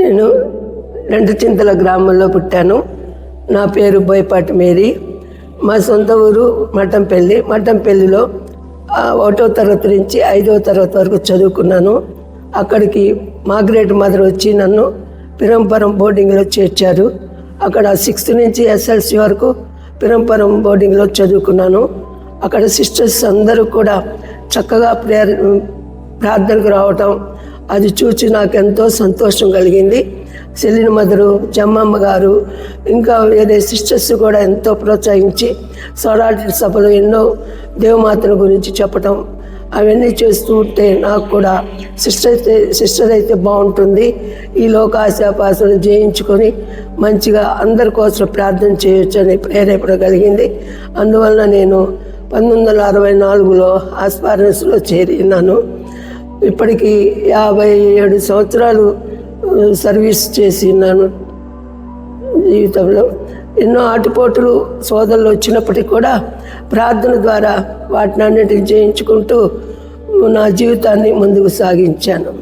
నేను రెంటచింతల గ్రామంలో పుట్టాను. నా పేరు బోయపాటి మేరీ. మా సొంత ఊరు మఠంపల్లిలో 1వ తరగతి నుంచి 5వ తరగతి వరకు చదువుకున్నాను. అక్కడికి మార్గరెట్ మదర్ వచ్చి నన్ను పిరంపురం బోర్డింగ్లో చేర్చారు. అక్కడ 6th నుంచి SLC వరకు పిరంపురం బోర్డింగ్లో చదువుకున్నాను. అక్కడ సిస్టర్స్ అందరూ కూడా చక్కగా ప్రార్థనకు రావటం అది చూసి నాకు ఎంతో సంతోషం కలిగింది. సెలిన్ మదరు, జమ్మమ్మ గారు, ఇంకా వేరే సిస్టర్స్ కూడా ఎంతో ప్రోత్సహించి సోరాటి సభలో ఎన్నో దేవమాతల గురించి చెప్పటం అవన్నీ చేస్తూ ఉంటే నాకు కూడా సిస్టర్ అయితే బాగుంటుంది, ఈ లోకాశాపాసను జయించుకొని మంచిగా అందరి కోసం ప్రార్థన చేయొచ్చు అని ప్రేరేపణ కలిగింది. అందువలన నేను 1964లో ఆస్పారెన్స్లో చేరినాను. ఇప్పటికీ 57 సంవత్సరాలు సర్వీస్ చేసినాను. జీవితంలో ఎన్నో ఆటుపోటులు సోదరులు వచ్చినప్పటికీ కూడా ప్రార్థన ద్వారా వాటిని అన్నిటిని జయించుకుంటూ నా జీవితాన్ని ముందుకు సాగించాను.